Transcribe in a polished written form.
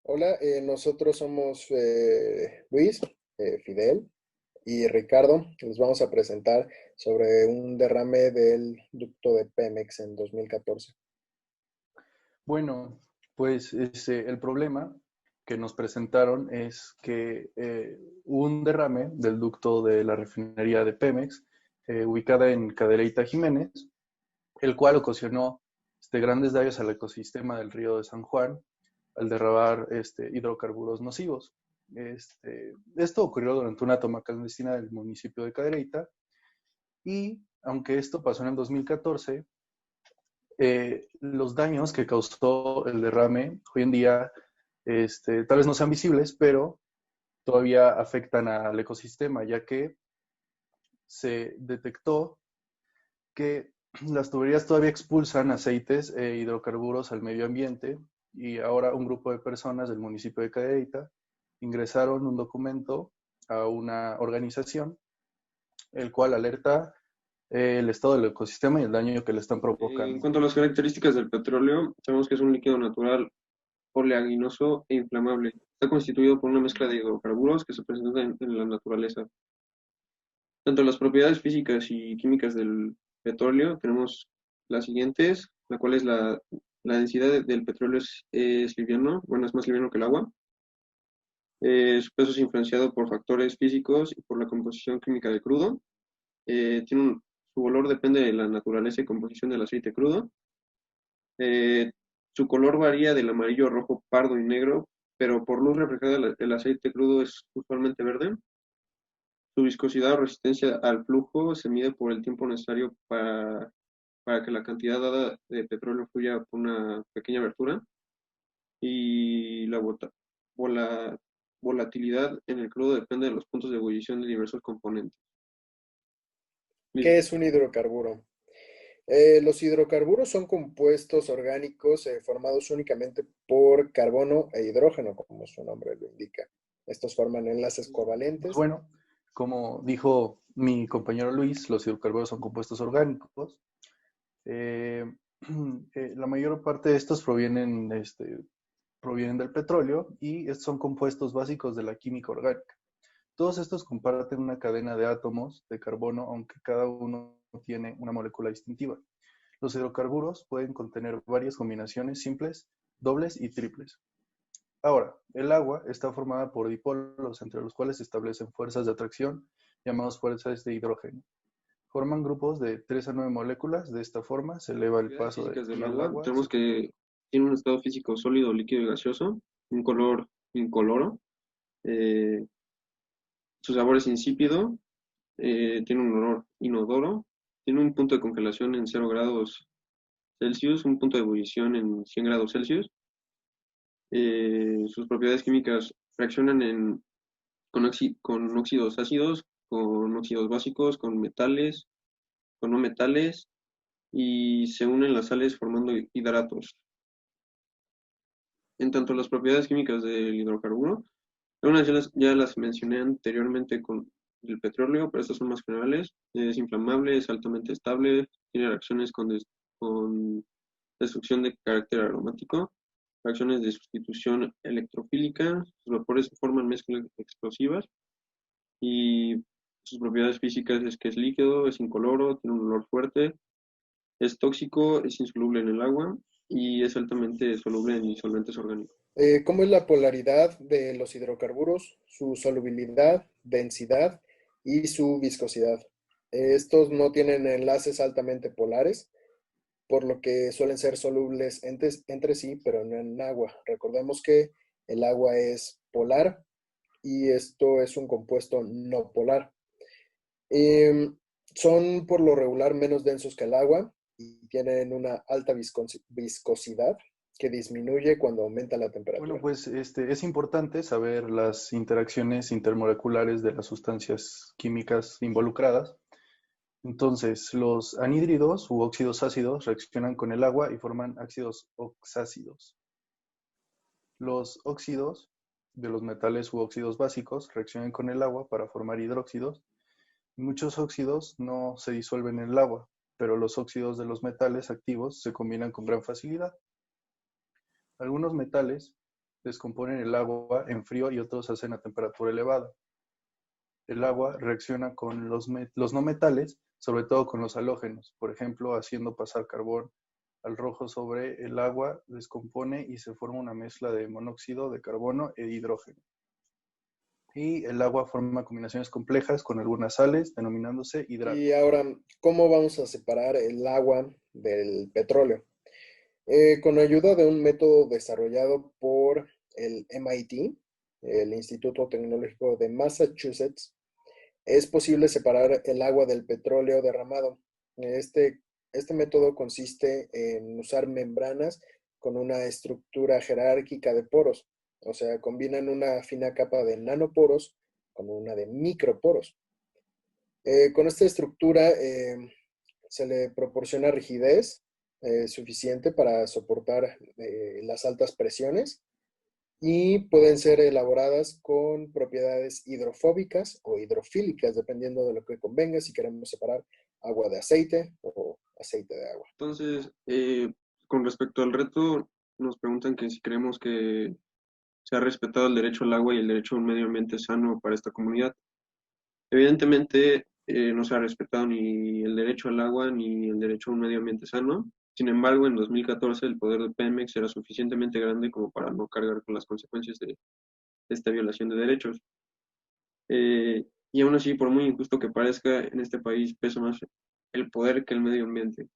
Hola, nosotros somos Luis, Fidel y Ricardo. Les vamos a presentar sobre un derrame del ducto de Pemex en 2014. Bueno, pues el problema que nos presentaron es que hubo un derrame del ducto de la refinería de Pemex, ubicada en Cadereyta Jiménez, el cual ocasionó grandes daños al ecosistema del río de San Juan al derramar hidrocarburos nocivos. Esto ocurrió durante una toma clandestina del municipio de Cadereyta y aunque esto pasó en el 2014, los daños que causó el derrame hoy en día tal vez no sean visibles, pero todavía afectan al ecosistema, ya que se detectó que las tuberías todavía expulsan aceites e hidrocarburos al medio ambiente y ahora un grupo de personas del municipio de Cadereyta ingresaron un documento a una organización, el cual alerta el estado del ecosistema y el daño que le están En provocando. cuanto a las características del petróleo, sabemos que es un líquido natural, oleaginoso e inflamable. Está constituido por una mezcla de hidrocarburos que se presentan en la naturaleza. Tanto las propiedades físicas y químicas del petróleo tenemos las siguientes, la cual es la densidad del petróleo es liviano, bueno, es más liviano que el agua. Su peso es influenciado por factores físicos y por la composición química del crudo. Su valor depende de la naturaleza y composición del aceite crudo. Eh, Su color varía del amarillo, rojo, pardo y negro, pero por luz reflejada el aceite crudo es usualmente verde. Su viscosidad o resistencia al flujo se mide por el tiempo necesario para que la cantidad dada de petróleo fluya por una pequeña abertura. Y la vola- volatilidad en el crudo depende de los puntos de ebullición de diversos componentes. ¿Qué Listo. es un hidrocarburo? Los hidrocarburos son compuestos orgánicos formados únicamente por carbono e hidrógeno, como su nombre lo indica. Estos forman enlaces Pues covalentes. bueno, como dijo mi compañero Luis, los hidrocarburos son compuestos orgánicos. Eh, la mayor parte de estos provienen del petróleo y estos son compuestos básicos de la química orgánica. Todos estos comparten una cadena de átomos de carbono, aunque cada uno tiene una molécula distintiva. Los hidrocarburos pueden contener varias combinaciones simples, dobles y triples. Ahora, el agua está formada por dipolos entre los cuales se establecen fuerzas de atracción llamadas fuerzas de hidrógeno. Forman grupos de 3 a 9 moléculas. De esta forma se eleva el Propiedades paso físicas del del agua, agua. tenemos que tiene un estado físico sólido, líquido y gaseoso, un color incoloro, eh, su sabor es insípido, tiene un olor inodoro, tiene un punto de congelación en 0 grados Celsius, un punto de ebullición en 100 grados Celsius. Sus propiedades químicas reaccionan con óxidos ácidos, con óxidos básicos, con metales, con no metales y se unen las sales formando hidratos. En tanto las propiedades químicas del hidrocarburo, algunas ya las mencioné anteriormente con el petróleo, pero estas son más generales. Es inflamable, es altamente estable, tiene reacciones con destrucción de carácter aromático, reacciones de sustitución electrofílica, sus vapores forman mezclas explosivas y sus propiedades físicas es que es líquido, es incoloro, tiene un olor fuerte, es tóxico, es insoluble en el agua y es altamente soluble en disolventes orgánicos. ¿Cómo es la polaridad de los hidrocarburos, su solubilidad, densidad y su viscosidad? Estos no tienen enlaces altamente polares, por lo que suelen ser solubles entre sí, pero no en agua. Recordemos que el agua es polar y esto es un compuesto no polar. Em, Son por lo regular menos densos que el agua y tienen una alta viscosidad que disminuye cuando aumenta la Bueno, temperatura. pues es importante saber las interacciones intermoleculares de las sustancias químicas involucradas. Entonces, los anhídridos u óxidos ácidos reaccionan con el agua y forman ácidos oxácidos. Los óxidos de los metales u óxidos básicos reaccionan con el agua para formar hidróxidos. Muchos óxidos no se disuelven en el agua, pero los óxidos de los metales activos se combinan con gran facilidad. Algunos metales descomponen el agua en frío y otros hacen a temperatura elevada. El agua reacciona con los no metales, sobre todo con los halógenos, por ejemplo, haciendo pasar carbón al rojo sobre el agua, descompone y se forma una mezcla de monóxido de carbono e hidrógeno. Y el agua forma combinaciones complejas con algunas sales, denominándose hidratos. Y ahora, ¿cómo vamos a separar el agua del petróleo? Con ayuda de un método desarrollado por el MIT, el Instituto Tecnológico de Massachusetts, es posible separar el agua del petróleo derramado. Este método consiste en usar membranas con una estructura jerárquica de poros, o sea, combinan una fina capa de nanoporos con una de microporos. Con esta estructura se le proporciona rigidez suficiente para soportar las altas presiones y pueden ser elaboradas con propiedades hidrofóbicas o hidrofílicas, dependiendo de lo que convenga, si queremos separar agua de aceite o aceite de agua. Entonces, con respecto al reto, nos preguntan que si creemos que se ha respetado el derecho al agua y el derecho a un medio ambiente sano para esta comunidad. Evidentemente, no se ha respetado ni el derecho al agua ni el derecho a un medio ambiente sano. Sin embargo, en 2014 el poder de Pemex era suficientemente grande como para no cargar con las consecuencias de esta violación de derechos. Y aún así, por muy injusto que parezca, en este país pesa más el poder que el medio ambiente.